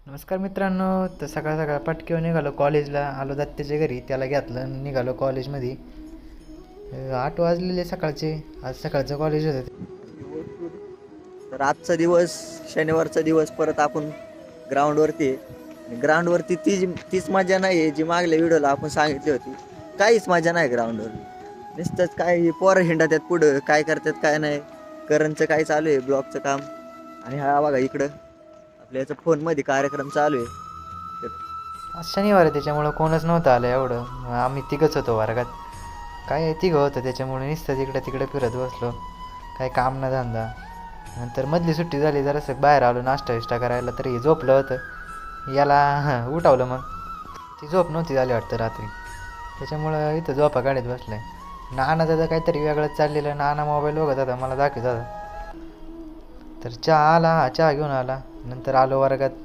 नमस्कार मित्रांनो. तर सकाळ सकाळ पटकीवर निघालो कॉलेजला. आलो दत्त्याच्या घरी, त्याला घेतलं आणि निघालो कॉलेजमध्ये. 8 वाजलेले सकाळचे. आज सकाळचं कॉलेज होतं. तर आजचा दिवस, शनिवारचा दिवस, परत आपण ग्राउंडवरती आहे. आणि ग्राउंडवरती तीच मजा नाही आहे जी मागल्या व्हिडिओला आपण सांगितली होती. काहीच मजा नाही ग्राउंडवर. नुसतंच काय हे पोरं हिंडतात त्यात पुढं, काय करतात काय नाही. करणचं काय चालू आहे, ब्लॉगचं काम. आणि हा बघा इकडं आपल्या याचा फोनमध्ये कार्यक्रम चालू आहे. आज शनिवार आहे त्याच्यामुळं कोणच नव्हतं आलं एवढं. आम्ही तिघंच होतो वर्गात. काय तिघं होतं त्याच्यामुळे नुसतं तिकडं तिकडे फिरत बसलो. काय काम ना धंदा. नंतर मधली सुट्टी झाली, जरासं बाहेर आलो नाश्ता विष्टा करायला, तरी झोपलं होतं. याला उठवलं मग. ती झोप नव्हती झाली वाटतं रात्री, त्याच्यामुळं इथं झोपा काढत बसलाय. नानाचं तर काहीतरी वेगळंच चाललेलं. नाना मोबाईल बघत होता, मला दाखवत होता. तर चहा आला, चहा घेऊन आला. नंतर आलो वर्गात.